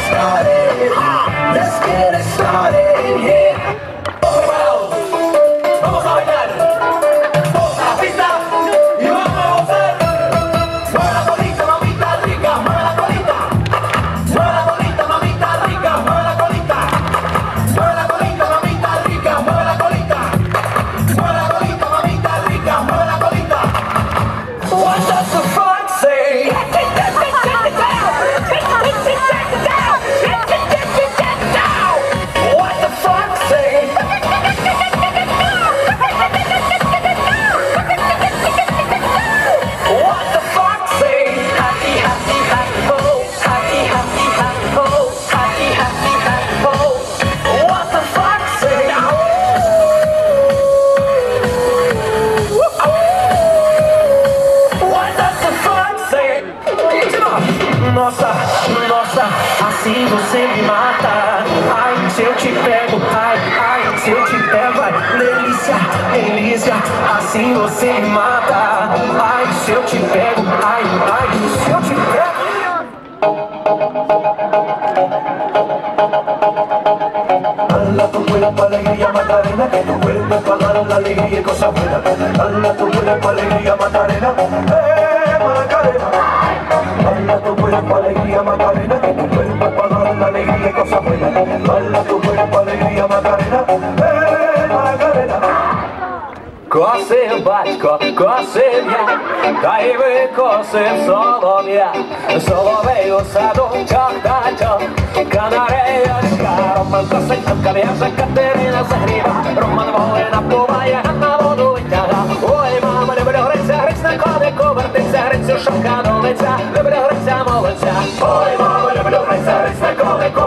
started. Let's get it started in here. Vamos a bailar. Posa, pista. Y vamos a gozar. Mueve la colita, mamita rica. Mueve la colita. Mueve la colita, mamita rica. Mueve la colita. Mueve la colita, mamita rica. Mueve la colita. Mueve la colita, mamita rica. Mueve la colita. What does the front say? What the front say? What the fuck say? Happy, happy, happy ho. Happy, happy, happy ho. Happy, happy, happy ho. What the fuck say? What does the fuck say? Nossa, nossa, assim você me mata. Ai, se eu te pego, ai, ai, se eu te pego, ai, delícia, delícia, assim você me mata. Ai, se eu te pego, ai, ai, se eu te pego. Dala tu cuerpo alegría Macarena, que tu cuerpo es para dar la alegría y cosas buenas. Dala tu cuerpo alegría Macarena, Macarena. Dala tu cuerpo alegría Macarena, que tu cuerpo es para dar la alegría y cosas buenas. Dala tu cuerpo alegría Macarena, Macarena. Косим батько, косим я, та й викосим солом'я. Соловей у саду, чох-та-чох, канареєчка. Роман косить, Ганка в'яже, Катерина загріва. Роман Волина буває, Ганна воду витяга. Ой, мама, люблю гриця, гриць на конику вертиться, грицю шовка до лиця, люблю гриця молодця. Ой, мама, люблю гриця, гриць на конику